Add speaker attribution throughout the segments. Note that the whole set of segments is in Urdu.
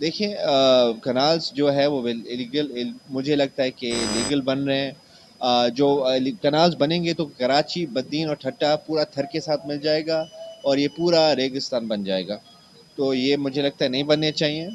Speaker 1: دیکھیں کنالز جو ہے وہ ایلیگل، مجھے لگتا ہے کہ لیگل بن رہے ہیں۔ جو کنالز بنیں گے تو کراچی، بدین اور ٹھٹا پورا تھر کے ساتھ مل جائے گا اور یہ پورا ریگستان بن جائے گا۔ تو یہ مجھے لگتا ہے نہیں بننے چاہیے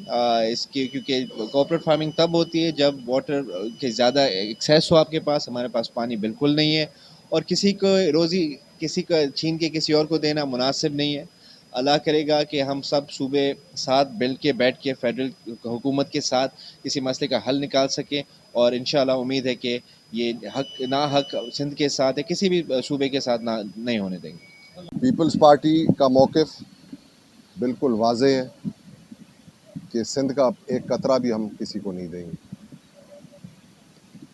Speaker 1: اس کی، کیونکہ کوپریٹ فارمنگ تب ہوتی ہے جب واٹر کے زیادہ ایکسیس ہو آپ کے پاس۔ ہمارے پاس پانی بالکل نہیں ہے، اور کسی کو روزی کسی کا چھین کے کسی اور کو دینا مناسب نہیں ہے۔ اللہ کرے گا کہ ہم سب صوبے ساتھ مل کے بیٹھ کے فیڈرل حکومت کے ساتھ کسی مسئلے کا حل نکال سکیں، اور انشاءاللہ امید ہے کہ یہ حق نا حق سندھ کے ساتھ ہے، کسی بھی صوبے کے ساتھ نہیں ہونے دیں گے۔
Speaker 2: پیپلز پارٹی کا موقف بالکل واضح ہے کہ سندھ کا ایک قطرہ بھی ہم کسی کو نہیں دیں گے۔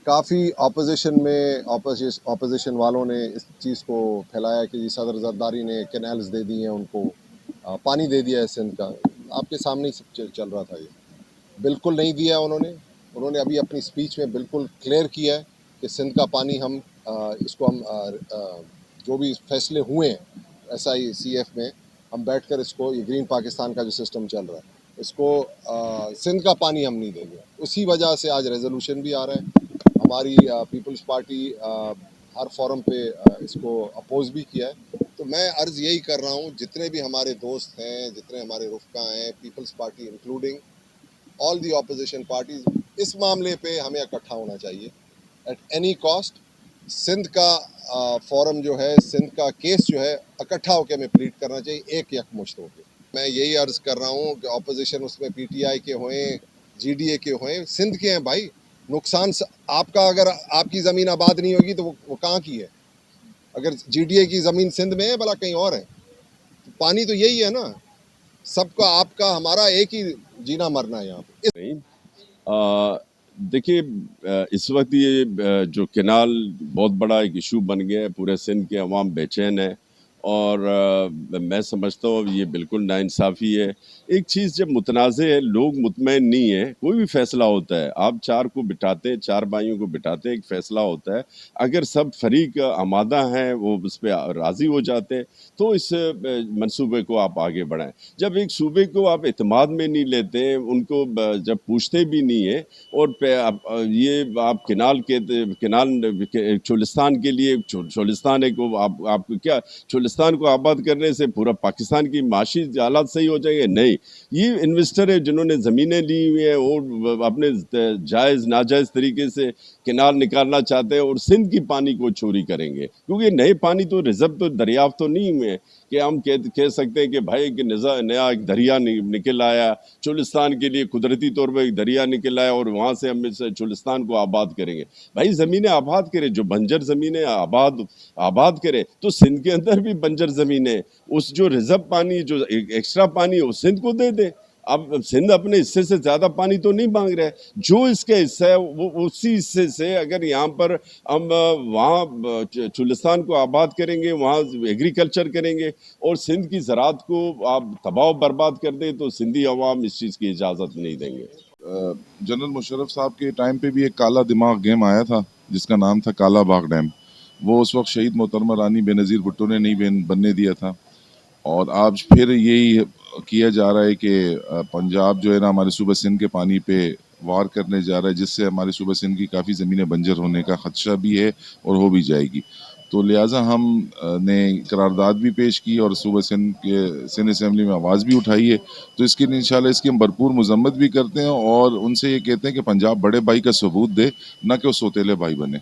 Speaker 2: کافی اپوزیشن والوں نے اس چیز کو پھیلایا کہ صدر زرداری نے کینالز دے دی ہیں، ان کو پانی دے دیا ہے سندھ کا۔ آپ کے سامنے ہی سب چل رہا تھا، یہ بالکل نہیں دیا انہوں نے ابھی اپنی سپیچ میں بالکل کلیئر کیا ہے کہ سندھ کا پانی ہم اس کو ہم جو بھی فیصلے ہوئے ہیں SICF میں، ہم بیٹھ کر اس کو، یہ گرین پاکستان کا جو سسٹم چل رہا ہے، اس کو سندھ کا پانی ہم نہیں دیں گے۔ اسی وجہ سے آج ریزولوشن بھی آ رہا ہے۔ ہماری پیپلز پارٹی ہر فورم پہ اس کو اپوز بھی کیا ہے۔ تو میں عرض یہی کر رہا ہوں، جتنے بھی ہمارے دوست ہیں، جتنے ہمارے رفقا ہیں، پیپلز پارٹی انکلوڈنگ آل دی اپوزیشن پارٹیز، اس معاملے پہ ہمیں اکٹھا ہونا چاہیے ایٹ اینی کاسٹ۔ سندھ کا فورم جو ہے، سندھ کا کیس جو ہے، اکٹھا ہو کے ہمیں پلیٹ کرنا چاہیے، ایک یکمشت ہو کے۔ میں یہی عرض کر رہا ہوں کہ اپوزیشن اس میں PTI کے ہوئیں، GDA کے ہوئیں، سندھ کے ہیں بھائی۔ نقصان آپ کا، اگر آپ کی زمین آباد نہیں ہوگی تو وہ کہاں کی ہے؟ اگر GDA کی زمین سندھ میں ہے، بھلا کہیں اور ہے؟ پانی تو یہی ہے نا، سب کا، آپ کا، ہمارا ایک ہی جینا مرنا ہے یہاں پہ۔
Speaker 3: دیکھیے، اس وقت یہ جو کینال بہت بڑا ایک ایشو بن گیا ہے، پورے سندھ کے عوام بے چین ہے، اور میں سمجھتا ہوں یہ بالکل ناانصافی ہے۔ ایک چیز جب متنازع ہے، لوگ مطمئن نہیں ہیں، کوئی بھی فیصلہ ہوتا ہے، آپ چار کو بٹھاتے ہیں، چار بھائیوں کو بٹھاتے ہیں، ایک فیصلہ ہوتا ہے، اگر سب فریق آمادہ ہیں، وہ اس پہ راضی ہو جاتے ہیں، تو اس منصوبے کو آپ آگے بڑھائیں۔ جب ایک صوبے کو آپ اعتماد میں نہیں لیتے، ان کو جب پوچھتے بھی نہیں ہیں، اور یہ آپ کینال چولستان کے لیے، چولستان ہے کو آپ کو کیا، چولستان کو آباد کرنے سے پورا پاکستان کی معاشی حالات صحیح ہو جائیں گے؟ نہیں، یہ انویسٹر ہے جنہوں نے زمینیں لی ہوئی ہیں، اور اپنے جائز ناجائز طریقے سے کینال نکالنا چاہتے ہیں، اور سندھ کی پانی کو چوری کریں گے، کیونکہ نئے پانی تو ریزرو تو دریافت تو نہیں ہوئے ہیں کہ ہم کہہ سکتے ہیں کہ بھائی کہ نیا ایک دریا نکل آیا چولستان کے لیے، قدرتی طور پہ ایک دریا نکل آیا، اور وہاں سے ہم اس چولستان کو آباد کریں گے۔ بھائی زمینیں آباد کریں، جو بنجر زمینیں آباد کریں، تو سندھ کے اندر بھی بنجر زمینیں، اس جو ریزرو پانی، جو ایکسٹرا پانی ہے، وہ سندھ کو دے دیں۔ اب سندھ اپنے حصے سے زیادہ پانی تو نہیں مانگ رہے، جو اس کا حصہ ہے وہ اسی حصے سے، اگر یہاں پر ہم وہاں چولستان کو آباد کریں گے، وہاں ایگریکلچر کریں گے، اور سندھ کی زراعت کو آپ تباہ و برباد کر دیں، تو سندھی عوام اس چیز کی اجازت نہیں دیں گے۔
Speaker 4: جنرل مشرف صاحب کے ٹائم پہ بھی ایک کالا دماغ گیم آیا تھا جس کا نام تھا کالا باغ ڈیم۔ وہ اس وقت شہید محترمہ رانی بے نظیر بھٹو نے نہیں بننے دیا تھا، اور آج پھر یہی کیا جا رہا ہے کہ پنجاب جو ہے نا ہمارے صوبہ سندھ کے پانی پہ وار کرنے جا رہا ہے، جس سے ہمارے صوبہ سندھ کی کافی زمینیں بنجر ہونے کا خدشہ بھی ہے اور ہو بھی جائے گی۔ تو لہٰذا ہم نے قرارداد بھی پیش کی اور صوبہ سندھ کے سندھ اسمبلی میں آواز بھی اٹھائی ہے۔ تو اس کی انشاءاللہ اس کی ہم بھرپور مذمت بھی کرتے ہیں، اور ان سے یہ کہتے ہیں کہ پنجاب بڑے بھائی کا ثبوت دے، نہ کہ وہ سوتیلے بھائی بنے۔